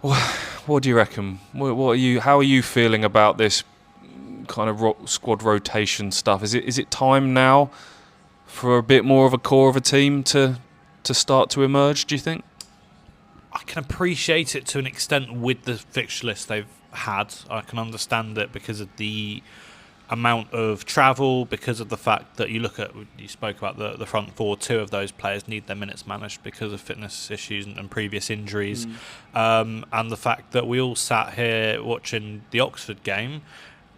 What do you reckon? What are you? How are you feeling about this kind of squad rotation stuff? Is it time now for a bit more of a core of a team to start to emerge? Do you think? I can appreciate it to an extent with the fixture list they've had. I can understand it because of the amount of travel, because of the fact that you spoke about the front four, two of those players need their minutes managed because of fitness issues and previous injuries, and the fact that we all sat here watching the Oxford game,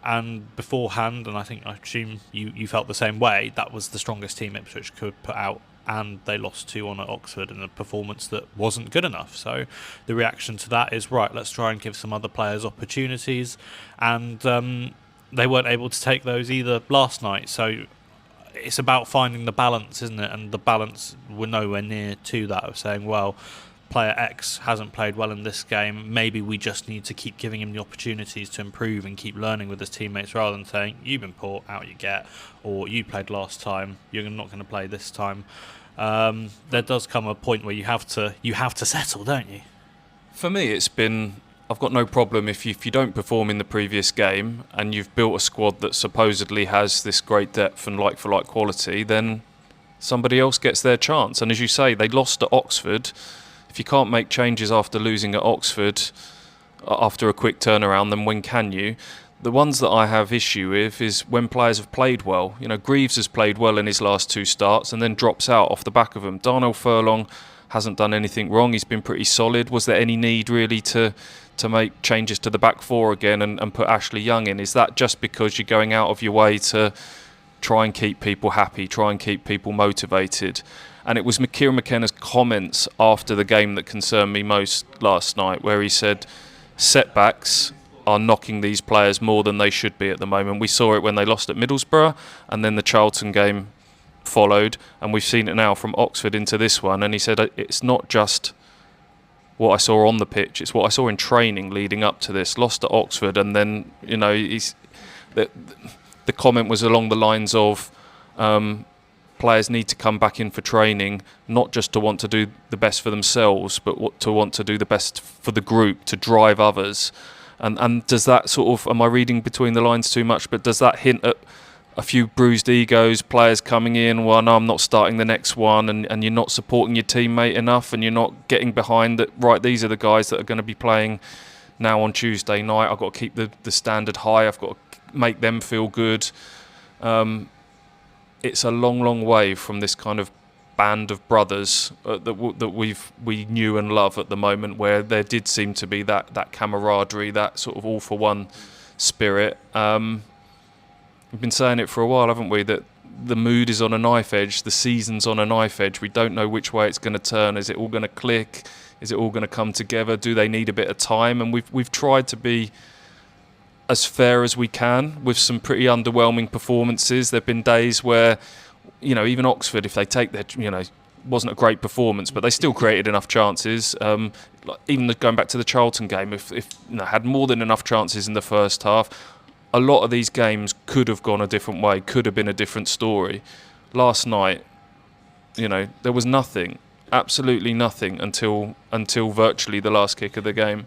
and beforehand, and I assume you felt the same way, that was the strongest team Ipswich could put out, and they lost 2-1 at Oxford in a performance that wasn't good enough. So the reaction to that is, right, let's try and give some other players opportunities, and they weren't able to take those either last night. So it's about finding the balance, isn't it? And the balance, we're nowhere near to that, of saying, well, player X hasn't played well in this game, maybe we just need to keep giving him the opportunities to improve and keep learning with his teammates, rather than saying, you've been poor, out you get, or you played last time, you're not going to play this time. There does come a point where you have to settle, don't you? For me, it's been. I've got no problem if you don't perform in the previous game and you've built a squad that supposedly has this great depth and like-for-like quality, then somebody else gets their chance. And as you say, they lost at Oxford. If you can't make changes after losing at Oxford, after a quick turnaround, then when can you? The ones that I have issue with is when players have played well. Greaves has played well in his last two starts and then drops out off the back of them. Darnell Furlong hasn't done anything wrong. He's been pretty solid. Was there any need really to make changes to the back four again and put Ashley Young in? Is that just because you're going out of your way to try and keep people happy, try and keep people motivated? And it was Kieran McKenna's comments after the game that concerned me most last night, where he said setbacks are knocking these players more than they should be at the moment. We saw it when they lost at Middlesbrough, and then the Charlton game followed, and we've seen it now from Oxford into this one. And he said it's not just what I saw on the pitch, it's what I saw in training leading up to this. Lost at Oxford, and then the comment was along the lines of players need to come back in for training, not just to want to do the best for themselves, but to want to do the best for the group, to drive others. And does that sort of, am I reading between the lines too much, but does that hint at a few bruised egos, players coming in, well, no, I'm not starting the next one, and you're not supporting your teammate enough, and you're not getting behind that, right, these are the guys that are going to be playing now on Tuesday night. I've got to keep the standard high, I've got to make them feel good. It's a long, long way from this kind of band of brothers that we knew and love at the moment, where there did seem to be that camaraderie, that sort of all for one spirit. We've been saying it for a while, haven't we, that the mood is on a knife edge, the season's on a knife edge. We don't know which way it's going to turn. Is it all going to click? Is it all going to come together? Do they need a bit of time? And we've tried to be as fair as we can with some pretty underwhelming performances. There have been days where, even Oxford, if they take their, wasn't a great performance, but they still created enough chances. Even going back to the Charlton game, if had more than enough chances in the first half, a lot of these games could have gone a different way, could have been a different story. Last night, there was nothing, absolutely nothing until virtually the last kick of the game.